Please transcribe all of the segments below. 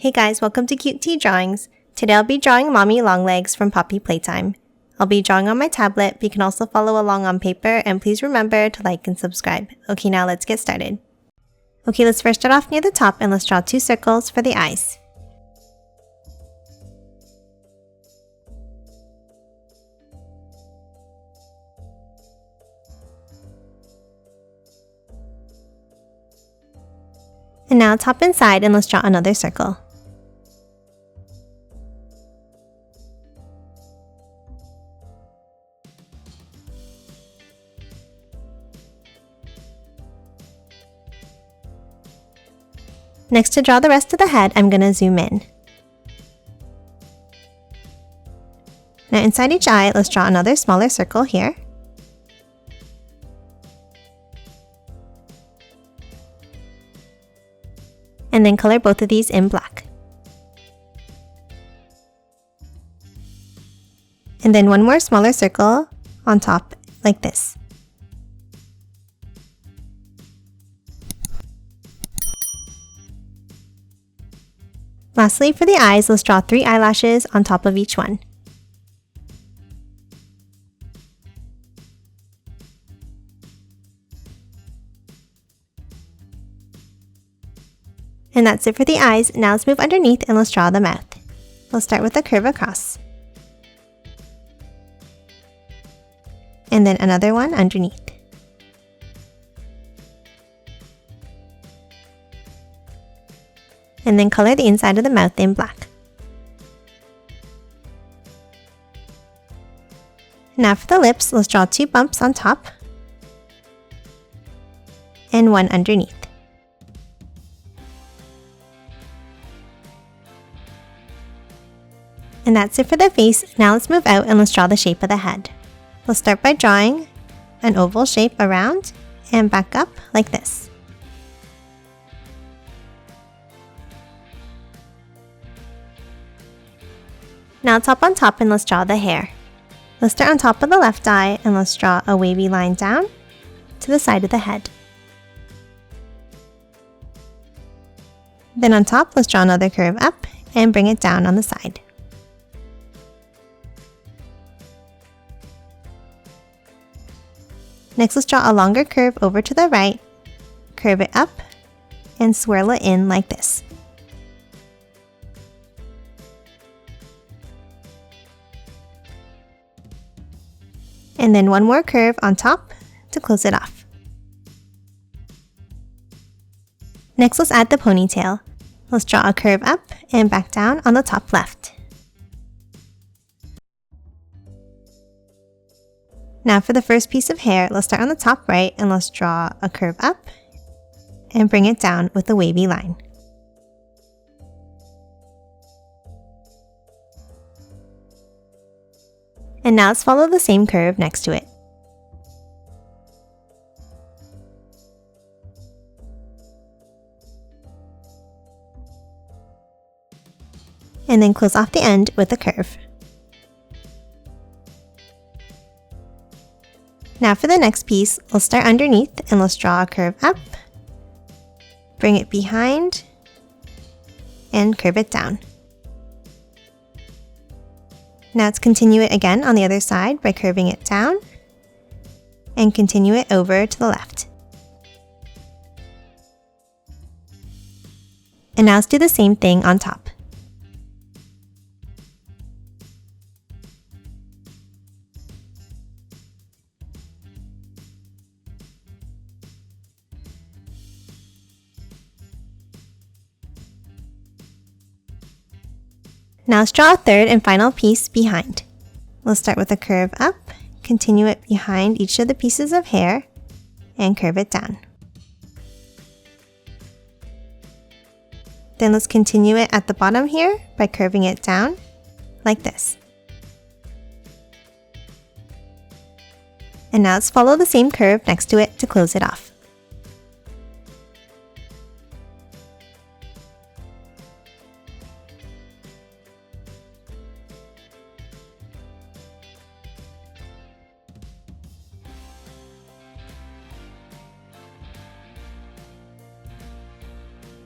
Hey guys, welcome to Cute Tea Drawings. Today I'll be drawing Mommy Longlegs from Poppy Playtime. I'll be drawing on my tablet, but you can also follow along on paper, and please remember to like and subscribe. Okay, now let's get started. Okay, let's first start off near the top and let's draw 2 circles for the eyes. And now top and side, and let's draw another circle. Next, to draw the rest of the head, I'm going to zoom in. Now inside each eye, let's draw another smaller circle here. And then color both of these in black. And then one more smaller circle on top, like this. Lastly, for the eyes, let's draw 3 eyelashes on top of each one. And that's it for the eyes. Now let's move underneath and let's draw the mouth. We'll start with a curve across. And then another one underneath. And then color the inside of the mouth in black. Now for the lips, let's draw 2 bumps on top and 1 underneath. And that's it for the face. Now let's move out and let's draw the shape of the head. We'll start by drawing an oval shape around and back up like this. Now top on top and let's draw the hair. Let's start on top of the left eye and let's draw a wavy line down to the side of the head. Then on top, let's draw another curve up and bring it down on the side. Next, let's draw a longer curve over to the right, curve it up, and swirl it in like this. And then one more curve on top to close it off. Next, let's add the ponytail. Let's draw a curve up and back down on the top left. Now for the first piece of hair, let's start on the top right and let's draw a curve up and bring it down with a wavy line. And now let's follow the same curve next to it. And then close off the end with a curve. Now for the next piece, let's start underneath and let's draw a curve up, bring it behind, and curve it down. Now let's continue it again on the other side by curving it down and continue it over to the left. And now let's do the same thing on top. Now let's draw a third and final piece behind. We'll start with a curve up, continue it behind each of the pieces of hair, and curve it down. Then let's continue it at the bottom here by curving it down, like this. And now let's follow the same curve next to it to close it off.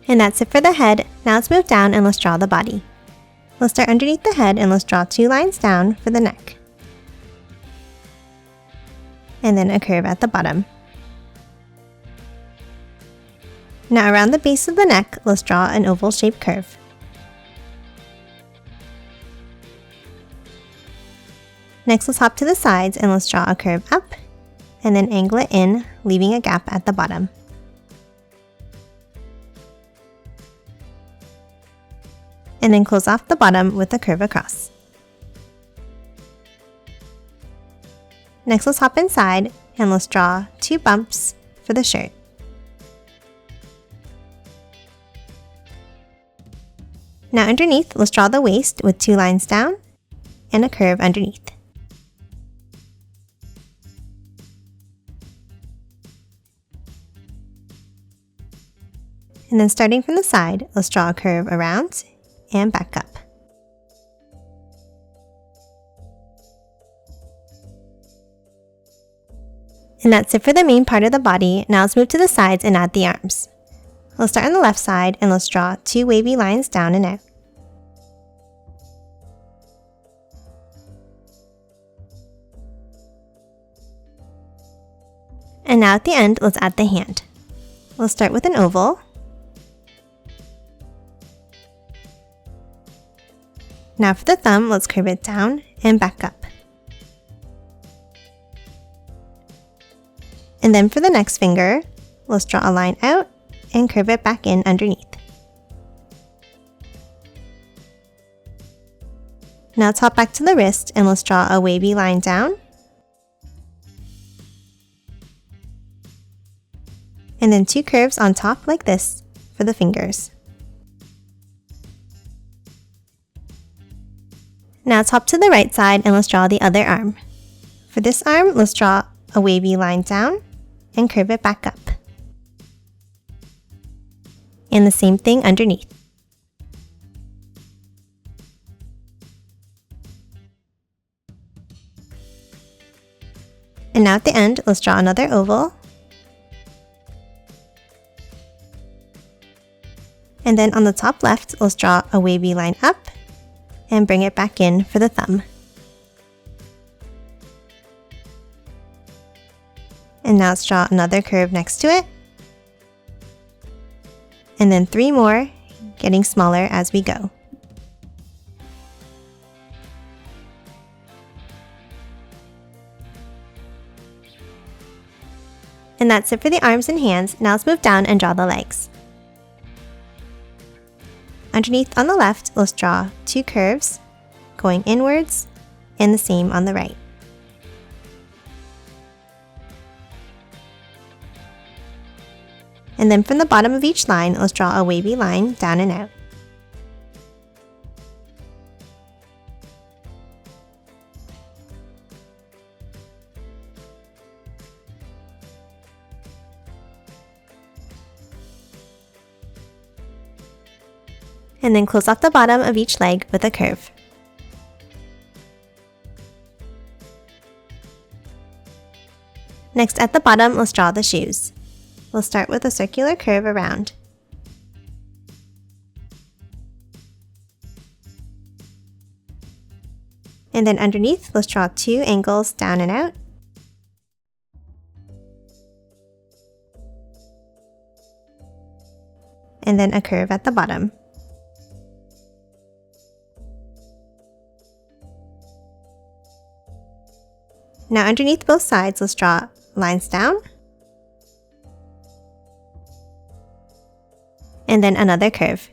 And that's it for the head. Now let's move down and let's draw the body. Let's start underneath the head and let's draw 2 lines down for the neck. And then a curve at the bottom. Now around the base of the neck, let's draw an oval shaped curve. Next, let's hop to the sides and let's draw a curve up and then angle it in, leaving a gap at the bottom. And then close off the bottom with a curve across. Next, let's hop inside and let's draw 2 bumps for the shirt. Now underneath, let's draw the waist with 2 lines down and a curve underneath. And then starting from the side, let's draw a curve around and back up. And that's it for the main part of the body. Now let's move to the sides and add the arms. Let's start on the left side and let's draw 2 wavy lines down and out. And now at the end, let's add the hand. We'll start with an oval. Now for the thumb, let's curve it down and back up. And then for the next finger, let's draw a line out and curve it back in underneath. Now let's hop back to the wrist and let's draw a wavy line down. And then 2 curves on top like this for the fingers. Now let's hop to the right side and let's draw the other arm. For this arm, let's draw a wavy line down and curve it back up. And the same thing underneath. And now at the end, let's draw another oval. And then on the top left, let's draw a wavy line up and bring it back in for the thumb. And now let's draw another curve next to it. And then 3 more, getting smaller as we go. And that's it for the arms and hands. Now let's move down and draw the legs. Underneath on the left, let's draw 2 curves going inwards and the same on the right. And then from the bottom of each line, let's draw a wavy line down and out. And then close off the bottom of each leg with a curve. Next, at the bottom, let's draw the shoes. We'll start with a circular curve around. And then underneath, let's draw 2 angles down and out. And then a curve at the bottom. Now underneath both sides, let's draw lines down. And then another curve.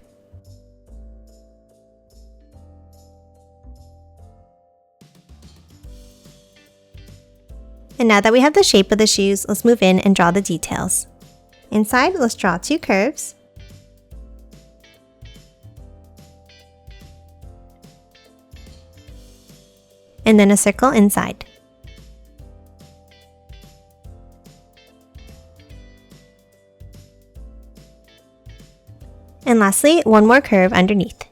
And now that we have the shape of the shoes, let's move in and draw the details. Inside, let's draw 2 curves. And then a circle inside. And lastly, 1 more curve underneath.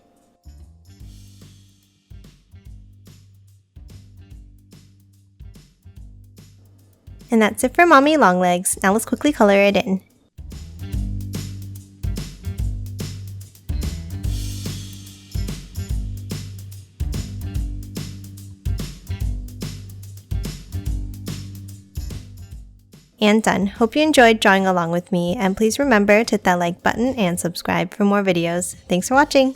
And that's it for Mommy Longlegs. Now let's quickly color it in. and done. Hope you enjoyed drawing along with me, and please remember to hit that like button and subscribe for more videos. Thanks for watching!